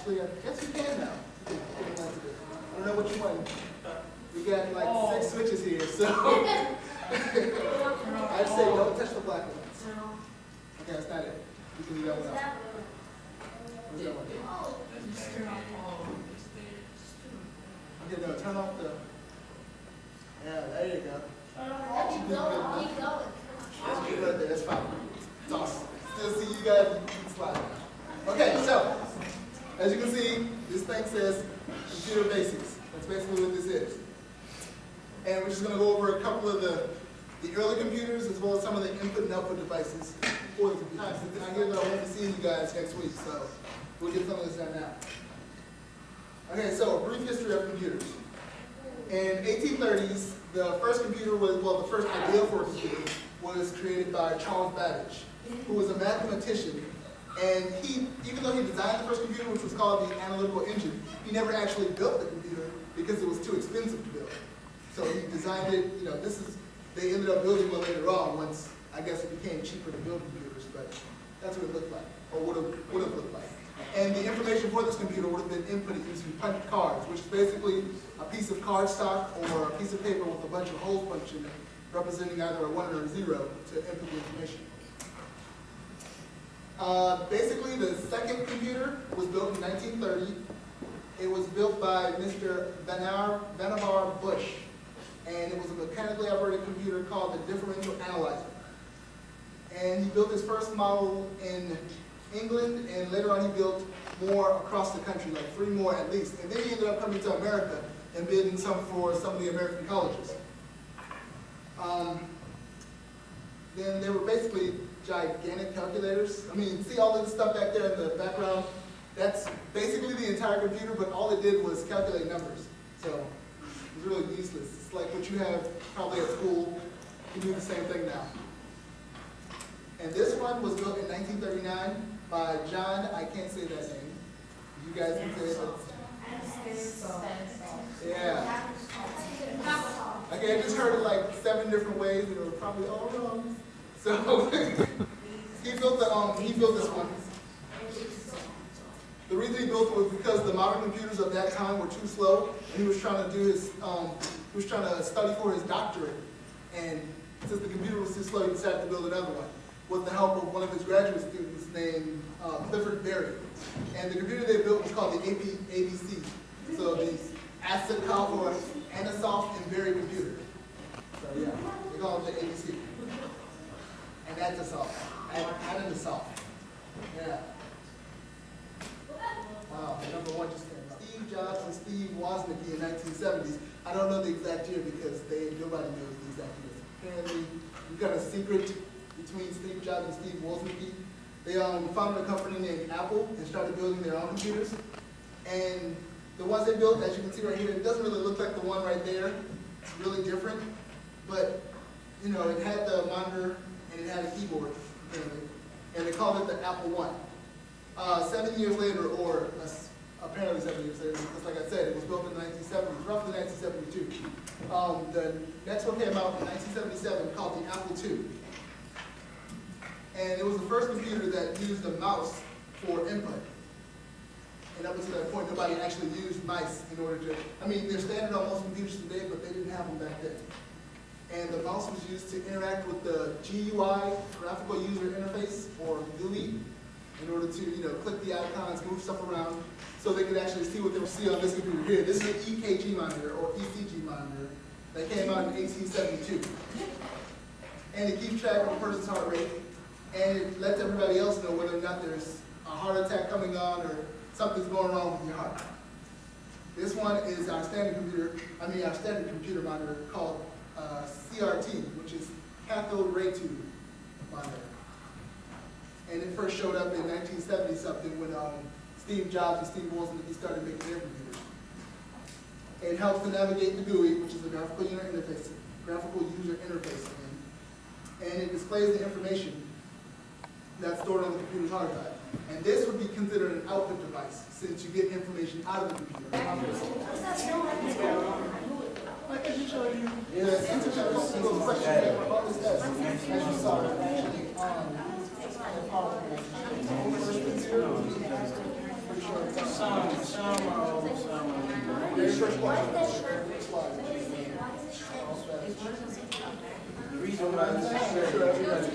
Actually, I guess you can now. I don't know what you want. We got like 6 switches here, so I'd say don't touch the black ones. Okay, that's not it. You can leave that one out. What's that one? Okay, no, turn off the. Yeah, there you go. That's good right there. That's fine. It's awesome. Still see you guys. You can slide. Okay, so as you can see, this thing says computer basics. That's basically what this is. And we're just going to go over a couple of the early computers as well as some of the input and output devices for the computers. I hear that I won't be seeing you guys next week, so we'll get some of this done now. Okay, so a brief history of computers. In 1830s, the first computer was, well, the first idea for a computer was created by Charles Babbage, who was a mathematician. And he, even though he designed the first computer, which was called the analytical engine, he never actually built the computer because it was too expensive to build. So he designed it, you know, they ended up building one later on once, I guess, it became cheaper to build computers, but that's what it looked like, or would have looked like. And the information for this computer would have been inputted into punched cards, which is basically a piece of cardstock or a piece of paper with a bunch of holes punched in it, representing either a 1 or a 0 to input the information. Basically, the second computer was built in 1930. It was built by Mr. Vannevar Bush, and it was a mechanically operated computer called the differential analyzer. And he built his first model in England, and later on he built more across the country, like 3 more at least. And then he ended up coming to America and building some for some of the American colleges. Then they were basically gigantic calculators. I mean, see all this stuff back there in the background? That's basically the entire computer, but all it did was calculate numbers. So it's really useless. It's like what you have probably at school. You do the same thing now. And this one was built in 1939 by John, I can't say that name. You guys can say it. Yeah. Okay, I just heard it like 7 different ways, and it was probably all wrong. So he built this one. The reason he built it was because the modern computers of that time were too slow, and he was trying to do his, he was trying to study for his doctorate, and since the computer was too slow, he decided to build another one with the help of one of his graduate students named Clifford Berry. And the computer they built was called the ABC, so the Asacoff or Anasoff and Berry computer. So yeah, they call it the ABC. And Anasoff. Anasoff. Yeah. Wow, number 1 just came out. Steve Jobs and Steve Wozniacki in the 1970s. I don't know the exact year because nobody knows the exact year. Apparently, we've got a secret between Steve Jobs and Steve Wozniacki. They founded a company named Apple and started building their own computers. And the ones they built, as you can see right here, it doesn't really look like the one right there. It's really different. But, you know, it had the monitor and it had a keyboard, apparently. And they called it the Apple I. 7 years later, or apparently 7 years later, because like I said, it was built in the 1970s, roughly 1972. The next one came out in 1977 called the Apple II. And it was the first computer that used a mouse for input. And up until that point, nobody actually used mice in order to, I mean, they're standard on most computers today, but they didn't have them back then. And the mouse was used to interact with the GUI, graphical user interface, or GUI, in order to, you know, click the icons, move stuff around, so they could actually see what they would see on this computer here. This is an EKG monitor, or ECG monitor, that came out in 1872. And it keeps track of a person's heart rate, and it lets everybody else know whether or not there's a heart attack coming on or something's going wrong with your heart. This one is our standard computer monitor called CRT, which is cathode ray tube monitor. And it first showed up in 1970 something when Steve Jobs and Steve Wozniacki started making their computers. It helps to navigate the GUI, which is the graphical user interface, and it displays the information that's stored on the computer's hard drive. And this would be considered an output device, since you get information out of the computer. I can show you. Yes, a little question about this test, as you saw, actually on the PowerPoint. Pretty sure it's Some are old, some are new. There's your slide. The reason why this is shirt